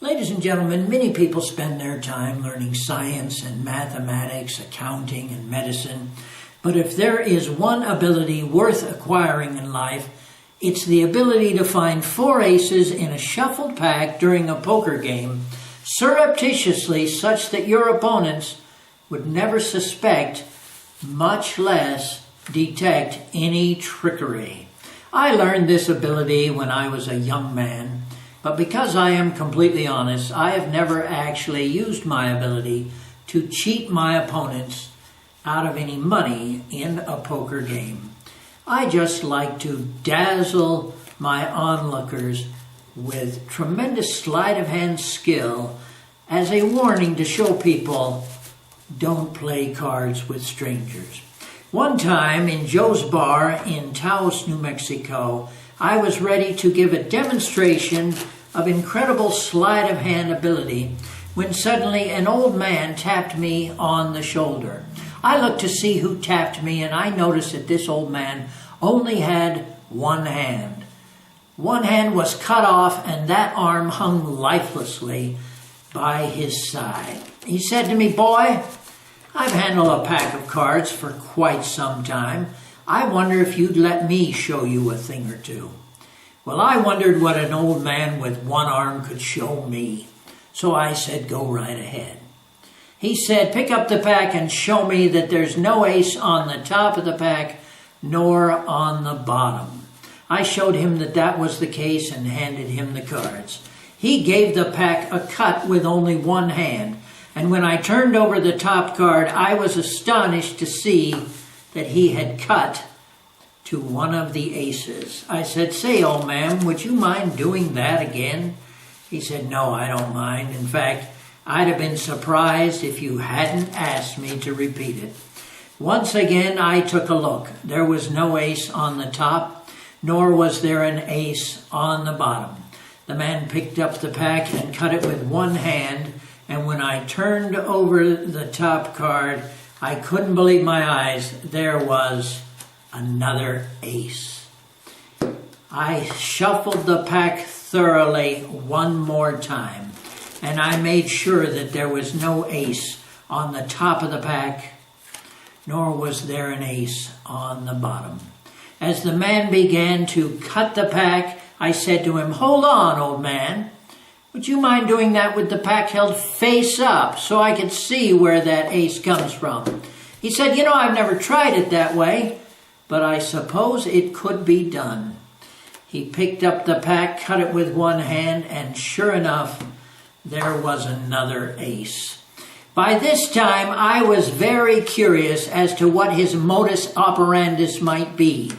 Ladies and gentlemen, many people spend their time learning science and mathematics, accounting and medicine. But if there is one ability worth acquiring in life, it's the ability to find 4 aces in a shuffled pack during a poker game, surreptitiously such that your opponents would never suspect, much less detect any trickery. I learned this ability when I was a young man. But because I am completely honest, I have never actually used my ability to cheat my opponents out of any money in a poker game. I just like to dazzle my onlookers with tremendous sleight of hand skill as a warning to show people don't play cards with strangers. One time in Joe's Bar in Taos, New Mexico, I was ready to give a demonstration of incredible sleight of hand ability when suddenly an old man tapped me on the shoulder. I looked to see who tapped me, and I noticed that this old man only had one hand. One hand was cut off, and that arm hung lifelessly by his side. He said to me, "Boy, I've handled a pack of cards for quite some time. I wonder if you'd let me show you a thing or two." Well, I wondered what an old man with one arm could show me. So I said, "Go right ahead." He said, "Pick up the pack and show me that there's no ace on the top of the pack nor on the bottom." I showed him that that was the case and handed him the cards. He gave the pack a cut with only one hand. And when I turned over the top card, I was astonished to see that he had cut to one of the aces. I said, "Say, old man, would you mind doing that again?" He said, "No, I don't mind. In fact, I'd have been surprised if you hadn't asked me to repeat it." Once again, I took a look. There was no ace on the top, nor was there an ace on the bottom. The man picked up the pack and cut it with one hand, and when I turned over the top card, I couldn't believe my eyes. There was another ace. I shuffled the pack thoroughly one more time, and I made sure that there was no ace on the top of the pack, nor was there an ace on the bottom. As the man began to cut the pack, I said to him, "Hold on, old man. Would you mind doing that with the pack held face up so I could see where that ace comes from?" He said, "You know, I've never tried it that way, but I suppose it could be done." He picked up the pack, cut it with one hand, and sure enough, there was another ace. By this time, I was very curious as to what his modus operandus might be.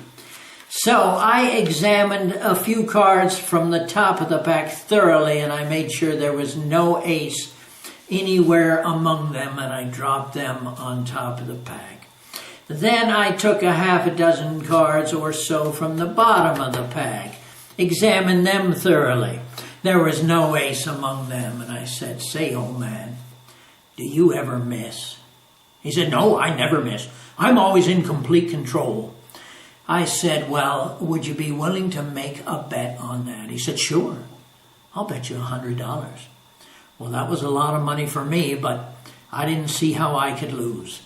So I examined a few cards from the top of the pack thoroughly, and I made sure there was no ace anywhere among them, and I dropped them on top of the pack. Then I took a half a dozen cards or so from the bottom of the pack, examined them thoroughly. There was no ace among them, and I said, "Say, old man, do you ever miss?" He said, "No, I never miss. I'm always in complete control." I said, "Well, would you be willing to make a bet on that?" He said, "Sure. I'll bet you $100. Well, that was a lot of money for me, but I didn't see how I could lose.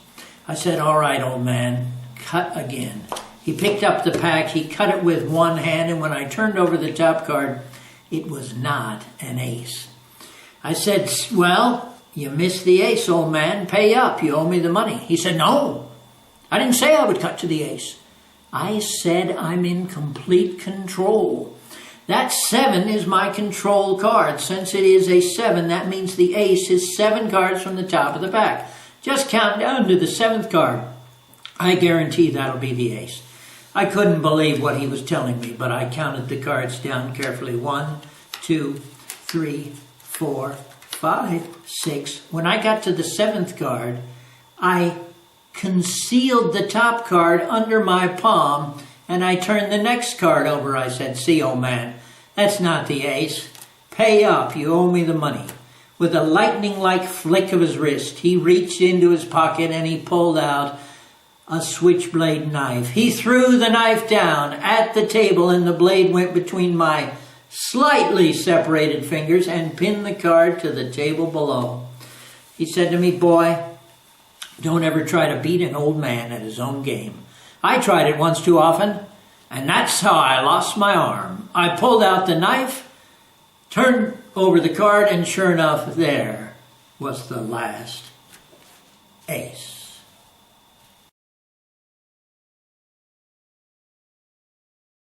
I said, "All right, old man, cut again." He picked up the pack, he cut it with one hand, and when I turned over the top card, it was not an ace. I said, "Well, you missed the ace, old man. Pay up, you owe me the money." He said, "No, I didn't say I would cut to the ace. I said I'm in complete control. That 7 is my control card. Since it is a 7, that means the ace is 7 cards from the top of the pack. Just count down to the 7th card. I guarantee that'll be the ace." I couldn't believe what he was telling me, but I counted the cards down carefully. 1, 2, 3, 4, 5, 6. When I got to the 7th card, I concealed the top card under my palm, and I turned the next card over. I said, "See, old man, that's not the ace. Pay up, you owe me the money." With a lightning-like flick of his wrist, he reached into his pocket and he pulled out a switchblade knife. He threw the knife down at the table, and the blade went between my slightly separated fingers and pinned the card to the table below. He said to me, "Boy, don't ever try to beat an old man at his own game. I tried it once too often, and that's how I lost my arm." I pulled out the knife, turned over the card, and sure enough, there was the last ace.